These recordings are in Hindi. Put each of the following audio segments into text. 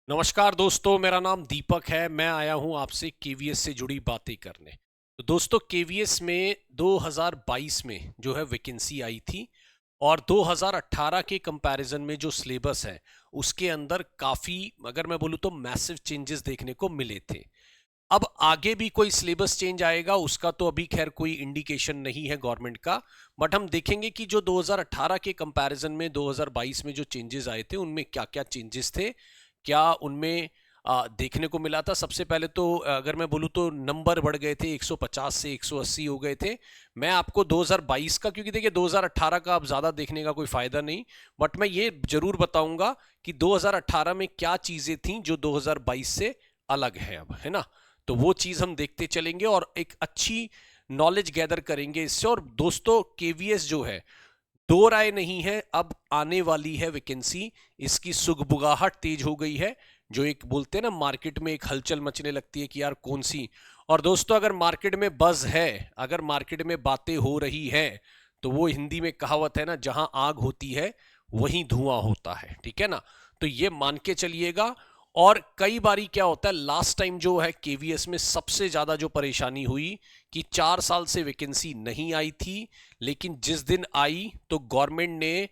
नमस्कार दोस्तों, मेरा नाम दीपक है। मैं आया हूं आपसे केवीएस से जुड़ी बातें करने। तो दोस्तों, केवीएस में 2022 में जो है वैकेंसी आई थी और 2018 के कंपैरिजन में जो सिलेबस है उसके अंदर काफ़ी, अगर मैं बोलूँ तो मैसिव चेंजेस देखने को मिले थे। अब आगे भी कोई सिलेबस चेंज आएगा उसका तो अभी खैर कोई इंडिकेशन नहीं है गवर्नमेंट का, बट हम देखेंगे कि जो 2018 के कंपैरिजन में 2022 में जो चेंजेस आए थे उनमें क्या क्या चेंजेस थे, क्या उनमें देखने को मिला था। सबसे पहले तो अगर मैं बोलूँ तो नंबर बढ़ गए थे, 150 से 180 हो गए थे। मैं आपको 2022 का, क्योंकि देखिए 2018 का अब ज़्यादा देखने का कोई फ़ायदा नहीं, बट मैं ये जरूर बताऊंगा कि 2018 में क्या चीज़ें थी जो 2022 से अलग है अब, है ना। तो वो चीज़ हम देखते चलेंगे और एक अच्छी नॉलेज गैदर करेंगे इससे। और दोस्तों, केवीएस जो है, दो राय नहीं है, अब आने वाली है वैकेंसी, इसकी सुगबुगाहट तेज हो गई है। जो एक बोलते हैं ना, मार्केट में एक हलचल मचने लगती है कि यार कौन सी। और दोस्तों, अगर मार्केट में बज है, अगर मार्केट में बातें हो रही है, तो वो हिंदी में कहावत है ना, जहां आग होती है वहीं धुआं होता है, ठीक है ना। तो ये मान के चलिएगा। और कई बारी क्या होता है, लास्ट टाइम जो है केवीएस में सबसे ज्यादा जो परेशानी हुई कि 4 साल से वैकेंसी नहीं आई थी, लेकिन जिस दिन आई तो गवर्नमेंट ने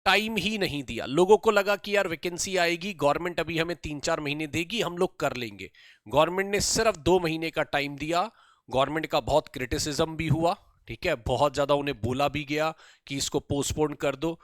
टाइम ही नहीं दिया। लोगों को लगा कि यार वैकेंसी आएगी, गवर्नमेंट अभी हमें 3-4 महीने देगी, हम लोग कर लेंगे। गवर्नमेंट ने सिर्फ 2 महीने का टाइम दिया। गवर्नमेंट का बहुत क्रिटिसिज्म भी हुआ, ठीक है, बहुत ज्यादा उन्हें बोला भी गया कि इसको पोस्टपोन कर दो।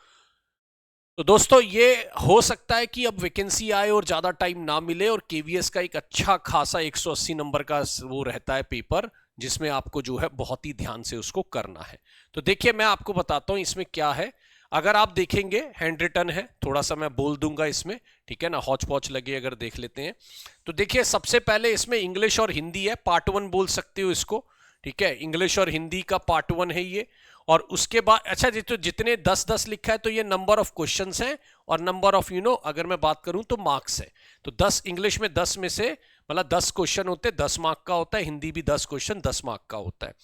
तो दोस्तों, ये हो सकता है कि अब वैकेंसी आए और ज्यादा टाइम ना मिले, और केवीएस का एक अच्छा खासा 180 नंबर का वो रहता है पेपर, जिसमें आपको जो है बहुत ही ध्यान से उसको करना है। तो देखिए, मैं आपको बताता हूं इसमें क्या है। अगर आप देखेंगे, हैंड रिटन है, थोड़ा सा मैं बोल दूंगा इसमें, ठीक है ना, हौच पौच लगे अगर देख लेते हैं। तो देखिए, सबसे पहले इसमें इंग्लिश और हिंदी है, पार्ट 1 बोल सकते हो इसको, ठीक है। इंग्लिश और हिंदी का पार्ट 1 है ये। और उसके बाद अच्छा जी, तो जितने 10-10 लिखा है तो ये नंबर ऑफ क्वेश्चंस हैं, और नंबर ऑफ अगर मैं बात करूं तो मार्क्स है। तो 10 इंग्लिश में 10 में से, मतलब 10 क्वेश्चन होते हैं, 10 मार्क का होता है। हिंदी भी 10 क्वेश्चन 10 मार्क का होता है,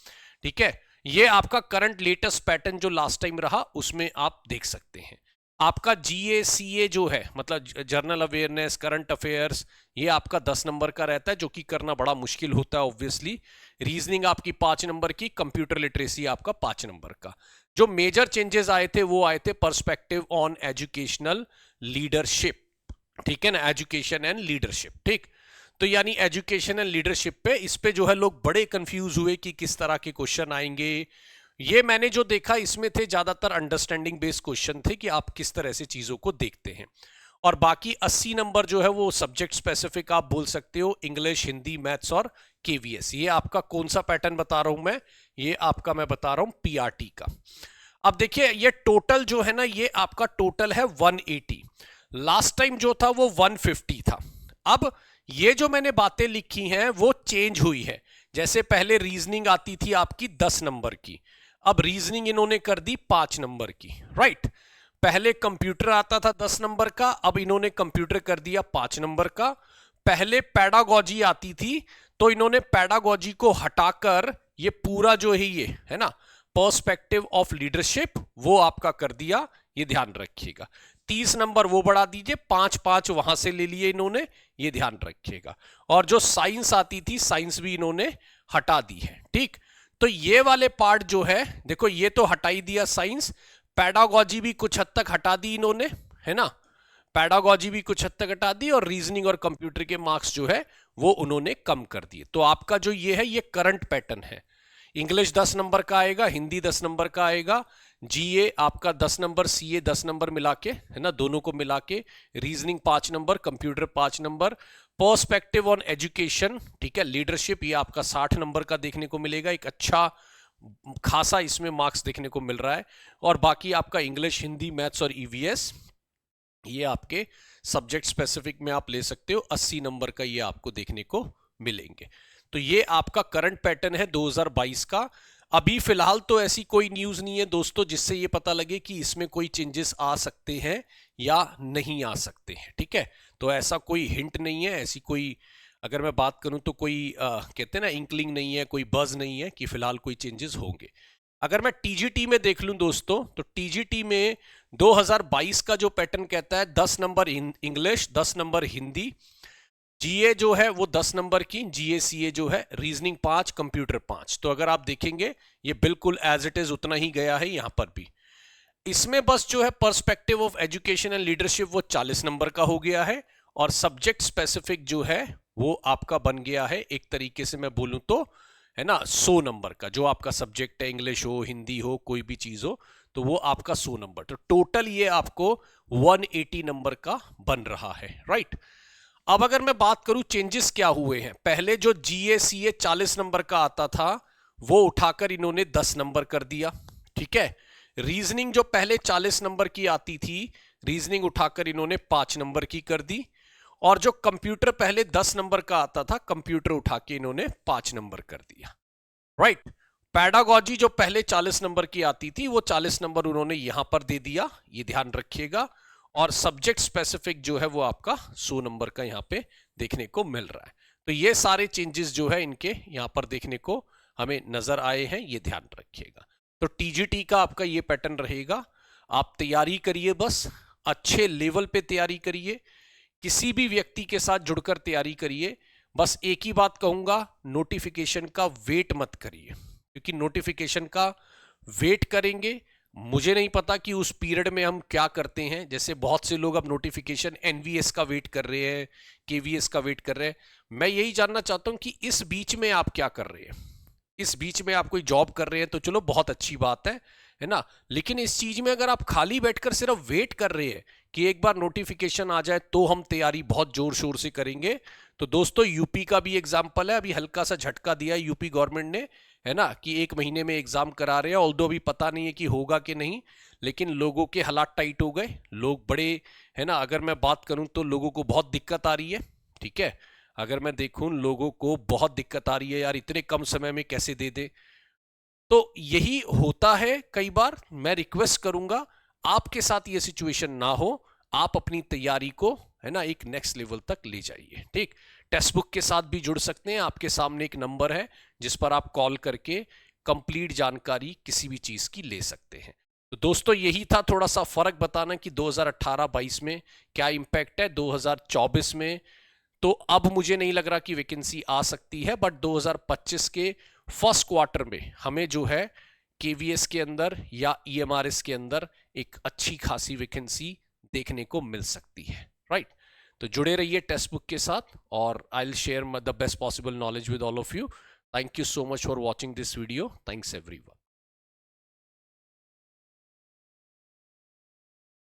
ठीक है। ये आपका करंट लेटेस्ट पैटर्न जो लास्ट टाइम रहा उसमें आप देख सकते हैं। आपका जीए सीए जो है, मतलब जर्नल अवेयरनेस, करंट अफेयर्स, ये आपका 10 नंबर का रहता है, जो कि करना बड़ा मुश्किल होता है ऑब्वियसली। रीजनिंग आपकी 5 नंबर की, कंप्यूटर लिटरेसी आपका 5 नंबर का। जो मेजर चेंजेस आए थे वो आए थे पर्सपेक्टिव ऑन एजुकेशनल लीडरशिप, ठीक है ना, एजुकेशन एंड लीडरशिप, ठीक। तो यानी एजुकेशन एंड लीडरशिप पे, इस पे जो है लोग बड़े कंफ्यूज हुए कि किस तरह के क्वेश्चन आएंगे। ये मैंने जो देखा इसमें थे ज्यादातर अंडरस्टैंडिंग बेस्ड क्वेश्चन थे, कि आप किस तरह से चीजों को देखते हैं। और बाकी 80 नंबर जो है वो सब्जेक्ट स्पेसिफिक आप बोल सकते हो, इंग्लिश, हिंदी, मैथ्स और केवीएस। ये आपका कौन सा पैटर्न बता रहा हूं मैं, ये आपका मैं बता रहा हूं पीआरटी का। अब देखिए, ये टोटल जो है ना, ये आपका टोटल है 180। लास्ट टाइम जो था वो 150 था। अब ये जो मैंने बातें लिखी हैं वो चेंज हुई है। जैसे पहले रीजनिंग आती थी आपकी 10 नंबर की, अब रीजनिंग इन्होंने कर दी 5 नंबर की, राइट। पहले कंप्यूटर आता था 10 नंबर का, अब इन्होंने कंप्यूटर कर दिया 5 नंबर का। पहले पैडागॉजी आती थी, तो इन्होंने पैडागॉजी को हटाकर ये पूरा जो है, ये है ना, पर्सपेक्टिव ऑफ लीडरशिप, वो आपका कर दिया। ये ध्यान रखिएगा। 30 नंबर वो बढ़ा दीजिए, 5-5 वहां से ले लिए इन्होंने, ये ध्यान रखिएगा। और जो साइंस आती थी, साइंस भी इन्होंने हटा दी है, ठीक। तो ये वाले पार्ट जो है, देखो ये तो हटा ही दिया साइंस। पैडागॉजी भी कुछ हद तक हटा दी इन्होंने, है ना, पैडागॉजी भी कुछ हद तक हटा दी, और रीजनिंग और कंप्यूटर के मार्क्स जो है वो उन्होंने कम कर दिए। तो आपका जो ये है, ये करंट पैटर्न है। इंग्लिश 10 नंबर का आएगा, हिंदी 10 नंबर का आएगा, जीए आपका 10 नंबर, सीए 10 नंबर मिला के, है ना, दोनों को मिला के, reasoning 5 number, computer 5 number, perspective on education, ठीक है, लीडरशिप, ये आपका 60 नंबर का देखने को मिलेगा। एक अच्छा खासा इसमें मार्क्स देखने को मिल रहा है। और बाकी आपका इंग्लिश, हिंदी, मैथ्स और ईवीएस, ये आपके सब्जेक्ट स्पेसिफिक में आप ले सकते हो, 80 नंबर का ये आपको देखने को मिलेंगे। तो ये आपका करंट पैटर्न है 2022 का। अभी फिलहाल तो ऐसी कोई न्यूज नहीं है दोस्तों जिससे ये पता लगे कि इसमें कोई चेंजेस आ सकते हैं या नहीं आ सकते हैं, ठीक है। तो ऐसा कोई हिंट नहीं है, ऐसी कोई, अगर मैं बात करूं तो कोई कहते हैं ना, इंकलिंग नहीं है, कोई बज नहीं है कि फिलहाल कोई चेंजेस होंगे। अगर मैं टीजीटी में देख लूं दोस्तों, तो टीजीटी में 2022 का जो पैटर्न कहता है 10 नंबर इंग्लिश, 10 नंबर हिंदी, जीए जो है वो 10 नंबर की, जीए सीए जो है, रीजनिंग 5, कंप्यूटर 5। तो अगर आप देखेंगे ये बिल्कुल एज इट इज उतना ही गया है यहां पर भी। इसमें बस जो है perspective of education and leadership वो 40 नंबर का हो गया है, और सब्जेक्ट स्पेसिफिक जो है वो आपका बन गया है एक तरीके से मैं बोलूं तो, है ना, 100 नंबर का। जो आपका सब्जेक्ट है, इंग्लिश हो, हिंदी हो, कोई भी चीज हो, तो वो आपका 100 नंबर। तो टोटल ये आपको 180 नंबर का बन रहा है, राइट। अब अगर मैं बात करूं चेंजेस क्या हुए हैं, पहले जो जीए सीए 40 नंबर का आता था वो उठाकर इन्होंने 10 नंबर कर दिया, ठीक है। रीजनिंग जो पहले 40 नंबर की आती थी, रीजनिंग उठाकर इन्होंने 5 नंबर की कर दी। और जो कंप्यूटर पहले 10 नंबर का आता था, कंप्यूटर उठा के इन्होंने 5 नंबर कर दिया, राइट। पैडागॉजी जो पहले 40 नंबर की आती थी वो 40 नंबर उन्होंने यहां पर दे दिया, ये ध्यान रखिएगा। और सब्जेक्ट स्पेसिफिक जो है वो आपका 100 नंबर का यहां पे देखने को मिल रहा है। तो ये सारे चेंजेस जो है इनके यहां पर देखने को हमें नजर आए हैं, ये ध्यान रखिएगा। तो टीजीटी का आपका ये पैटर्न रहेगा। आप तैयारी करिए, बस अच्छे लेवल पे तैयारी करिए, किसी भी व्यक्ति के साथ जुड़कर तैयारी करिए। बस एक ही बात कहूंगा, नोटिफिकेशन का वेट मत करिए, क्योंकि नोटिफिकेशन का वेट करेंगे, मुझे नहीं पता कि उस पीरियड में हम क्या करते हैं। जैसे बहुत से लोग अब नोटिफिकेशन एनवीएस का वेट कर रहे हैं, केवीएस का वेट कर रहे हैं। मैं यही जानना चाहता हूं कि इस बीच में आप क्या कर रहे हैं। इस बीच में आप कोई जॉब कर रहे हैं तो चलो बहुत अच्छी बात है ना। लेकिन इस चीज में अगर आप खाली बैठकर सिर्फ वेट कर रहे हैं कि एक बार नोटिफिकेशन आ जाए तो हम तैयारी बहुत जोर शोर से करेंगे, तो दोस्तों यूपी का भी एग्जाम्पल है। अभी हल्का सा झटका दिया है यूपी गवर्नमेंट ने, है ना, कि 1 महीने में एग्जाम करा रहे हैं। ऑल्दो अभी पता नहीं है कि होगा कि नहीं, लेकिन लोगों के हालात टाइट हो गए, लोग बड़े, है ना, अगर मैं बात करूं तो लोगों को बहुत दिक्कत आ रही है, ठीक है। अगर मैं देखूं लोगों को बहुत दिक्कत आ रही है, यार इतने कम समय में कैसे दे दे। तो यही होता है कई बार। मैं रिक्वेस्ट करूंगा आपके साथ ये सिचुएशन ना हो, आप अपनी तैयारी को, है ना, एक नेक्स्ट लेवल तक ले जाइए, ठीक। टेक्स्ट बुक के साथ भी जुड़ सकते हैं, आपके सामने एक नंबर है जिस पर आप कॉल करके कंप्लीट जानकारी किसी भी चीज की ले सकते हैं। तो दोस्तों यही था थोड़ा सा फर्क बताना कि 2018-22 में क्या इंपैक्ट है, 2024 में तो अब मुझे नहीं लग रहा कि वैकेंसी आ सकती है, बट 2025 के फर्स्ट क्वार्टर में हमें जो है केवीएस के अंदर या ईएमआरएस के अंदर एक अच्छी खासी वैकेंसी देखने को मिल सकती है, राइट। तो जुड़े रहिए टेक्स्ट बुक के साथ, और I will share the best possible knowledge with all of you. Thank you so much for watching this video. Thanks everyone.